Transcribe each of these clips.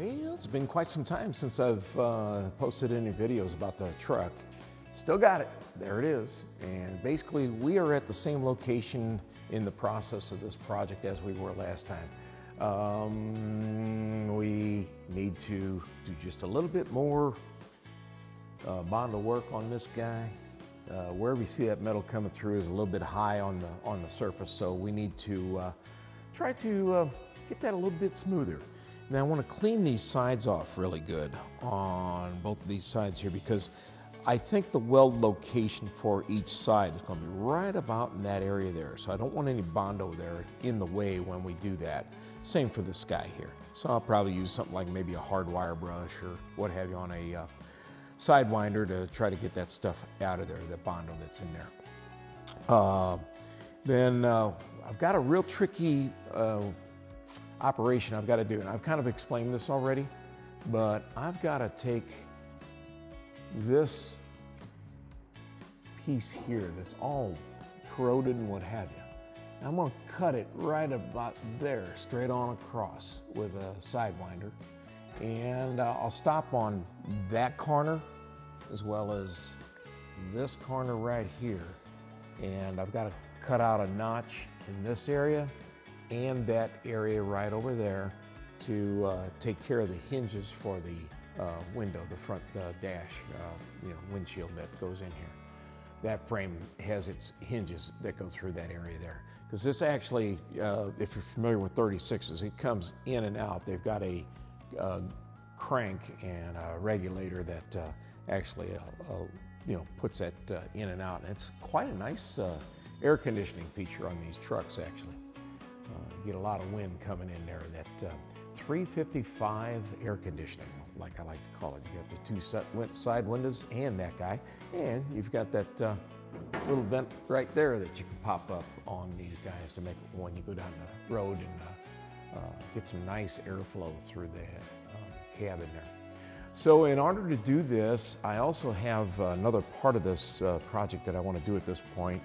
Well, it's been quite some time since I've posted any videos about the truck. Still got it, there it is. And basically we are at the same location in the process of this project as we were last time. We need to do just a little bit more bond of work on this guy. Wherever you see that metal coming through is a little bit high on the surface, so we need to try to get that a little bit smoother. Now I want to clean these sides off really good on both of these sides here, because I think the weld location for each side is going to be right about in that area there. So I don't want any Bondo there in the way when we do that. Same for this guy here. So I'll probably use something like maybe a hard wire brush or what have you on a sidewinder to try to get that stuff out of there, the Bondo that's in there. Then I've got a real tricky operation I've got to do, and I've kind of explained this already, but I've got to take this piece here that's all corroded and what have you. And I'm going to cut it right about there, straight on across with a sidewinder, and I'll stop on that corner as well as this corner right here, and I've got to cut out a notch in this area and that area right over there to take care of the hinges for the window, the front dash, windshield that goes in here. That frame has its hinges that go through that area there. Because this actually, if you're familiar with 36s, it comes in and out. They've got a crank and a regulator that actually puts that in and out. And it's quite a nice air conditioning feature on these trucks, actually. Get a lot of wind coming in there. That 355 air conditioning, like I like to call it. You got the two side windows and that guy, and you've got that little vent right there that you can pop up on these guys to make it when you go down the road and get some nice airflow through the cabin there. So in order to do this, I also have another part of this project that I want to do at this point.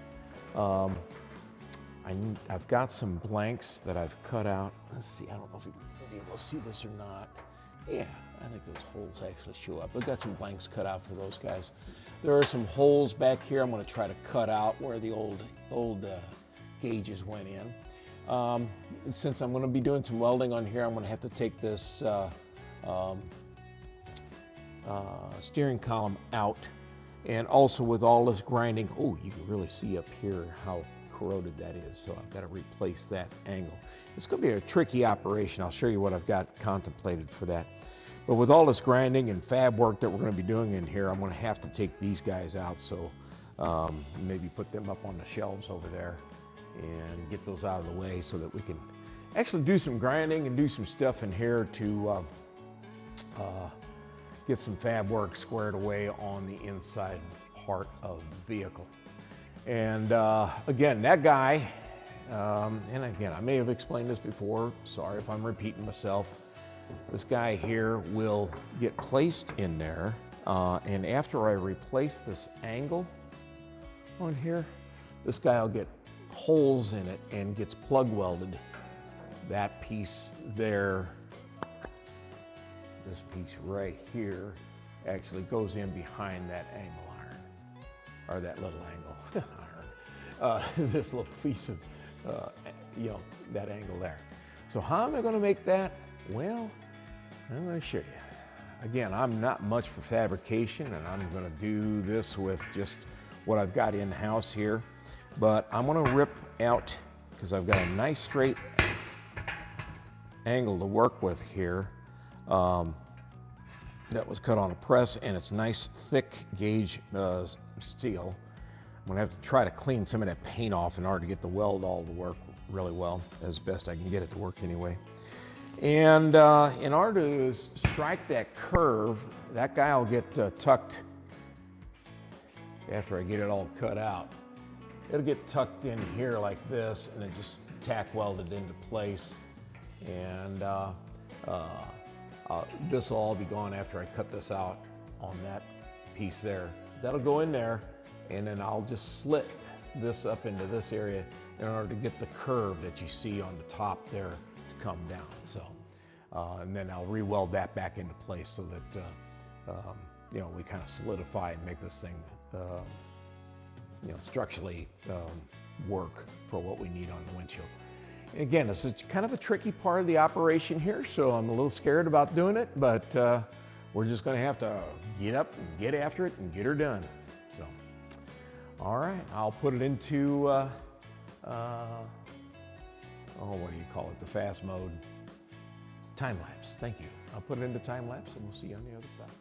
I've got some blanks that I've cut out. Let's see, I don't know if you can be able to see this or not. Yeah, I think those holes actually show up. I've got some blanks cut out for those guys. There are some holes back here I'm going to try to cut out where the old gauges went in. Since I'm going to be doing some welding on here, I'm going to have to take this steering column out. And also with all this grinding, oh, you can really see up here how corroded that is, so I've got to replace that angle. It's going to be a tricky operation. I'll show you what I've got contemplated for that. But with all this grinding and fab work that we're going to be doing in here, I'm going to have to take these guys out, so maybe put them up on the shelves over there and get those out of the way so that we can actually do some grinding and do some stuff in here to get some fab work squared away on the inside part of the vehicle. And again, that guy, and again, I may have explained this before, sorry if I'm repeating myself. This guy here will get placed in there, and after I replace this angle on here, this guy will get holes in it and gets plug welded. That piece there, this piece right here, actually goes in behind that angle iron, or that little angle iron. This little piece of, that angle there. So how am I going to make that? Well, I'm going to show you. Again, I'm not much for fabrication, and I'm going to do this with just what I've got in-house here. But I'm going to rip out, because I've got a nice straight angle to work with here. That was cut on a press, and it's nice thick gauge steel. I'm going to have to try to clean some of that paint off in order to get the weld all to work really well, as best I can get it to work anyway. And in order to strike that curve, that guy will get tucked after I get it all cut out. It'll get tucked in here like this, and then just tack welded into place. And this will all be gone after I cut this out on that piece there. That'll go in there, and then I'll just slit this up into this area in order to get the curve that you see on the top there to come down. So and then I'll re-weld that back into place so that you know, we kind of solidify and make this thing you know, structurally work for what we need on the windshield. And again, this is kind of a tricky part of the operation here, so I'm a little scared about doing it, but we're just going to have to get up and get after it and get her done. So, all right, I'll put it into oh, what do you call it? The fast mode. Time lapse. Thank you. I'll put it into time lapse, and we'll see you on the other side.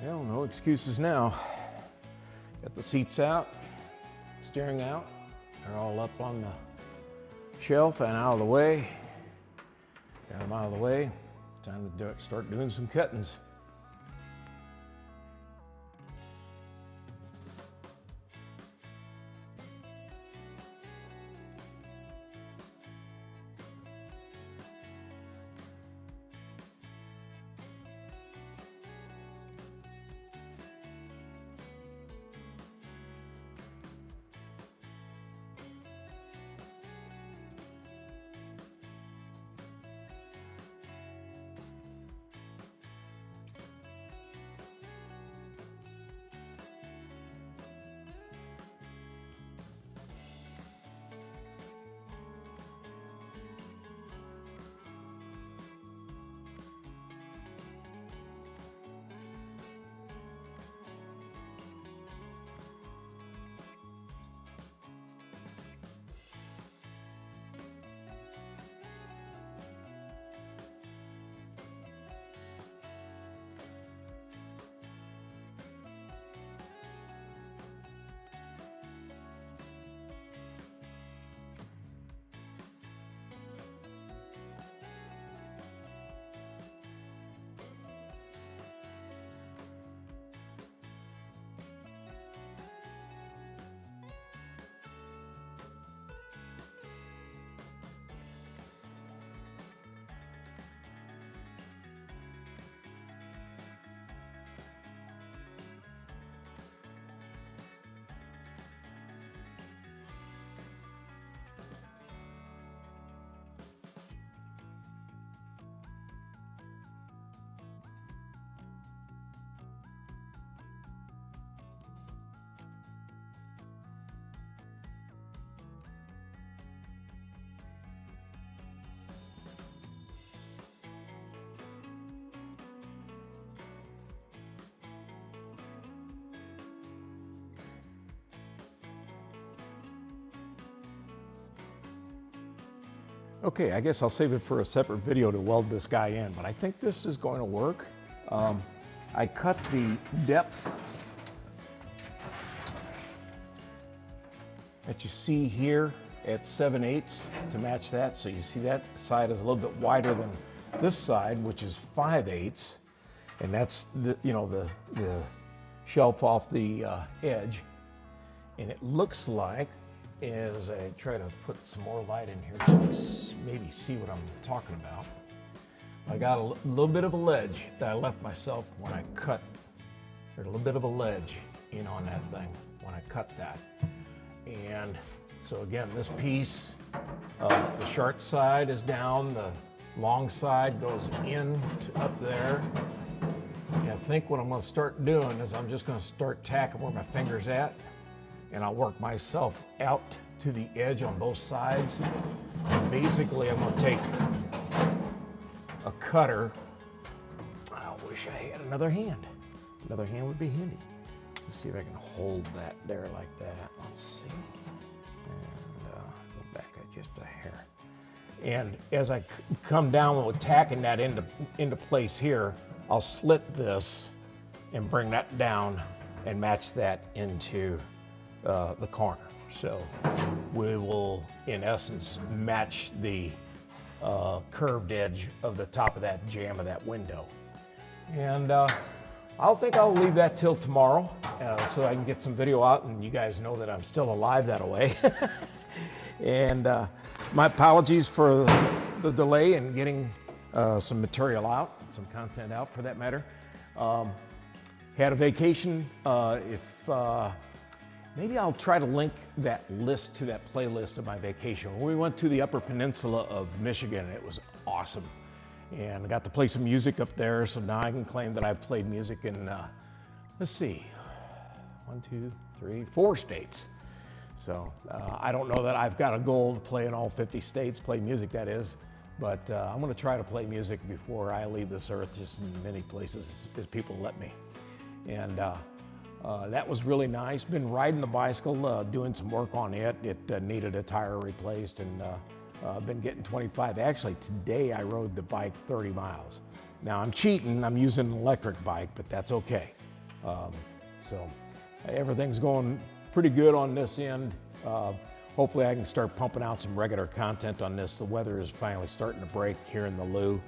Well, no excuses now. Got the seats out, steering out. They're all up on the shelf and out of the way. Got them out of the way. Time to start doing some cuttings. Okay, I guess I'll save it for a separate video to weld this guy in, but I think this is going to work. I cut the depth that you see here at 7/8 to match that. So you see that side is a little bit wider than this side, which is 5/8, and that's the the shelf off the edge. And it looks like, as I try to put some more light in here to maybe see what I'm talking about, I got a little bit of a ledge that I left myself when I cut. There's a little bit of a ledge in on that thing when I cut that. And so again, this piece, the short side is down, the long side goes in to up there. And I think what I'm going to start doing is I'm just going to start tacking where my finger's at, and I'll work myself out to the edge on both sides. And basically, I'm going to take a cutter. I wish I had another hand. Another hand would be handy. Let's see if I can hold that there like that. Let's see. And go back just a hair. And as I come down with tacking that into place here, I'll slit this and bring that down and match that into the corner. So we will, in essence, match the curved edge of the top of that jamb of that window. And I'll leave that till tomorrow so I can get some video out and you guys know that I'm still alive that way. And my apologies for the delay in getting some material out, some content out for that matter. Had a vacation. Maybe I'll try to link that list to that playlist of my vacation. We went to the Upper Peninsula of Michigan, and it was awesome. And I got to play some music up there, so now I can claim that I've played music in, let's see, 4 states. So I don't know that I've got a goal to play in all 50 states, play music that is, but I'm going to try to play music before I leave this earth, just in many places as people let me. And that was really nice. Been riding the bicycle, doing some work on it. It needed a tire replaced, and been getting 25. Actually, today I rode the bike 30 miles. Now I'm cheating. I'm using an electric bike, but that's okay. So everything's going pretty good on this end. Hopefully I can start pumping out some regular content on this. The weather is finally starting to break here in the Lou,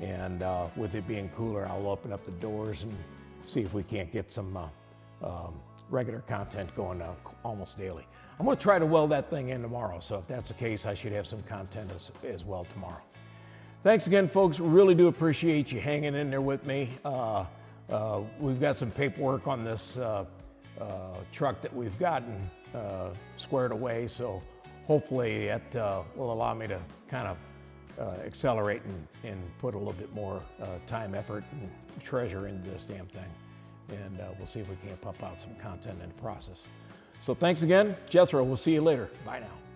and with it being cooler, I'll open up the doors and see if we can't get some regular content going almost daily. I'm going to try to weld that thing in tomorrow, so if that's the case, I should have some content as well tomorrow. Thanks again, folks. Really do appreciate you hanging in there with me. We've got some paperwork on this truck that we've gotten squared away, so hopefully that will allow me to kind of accelerate and put a little bit more time, effort, and treasure into this damn thing. And we'll see if we can't pump out some content in the process. So thanks again, Jethro. We'll see you later. Bye now.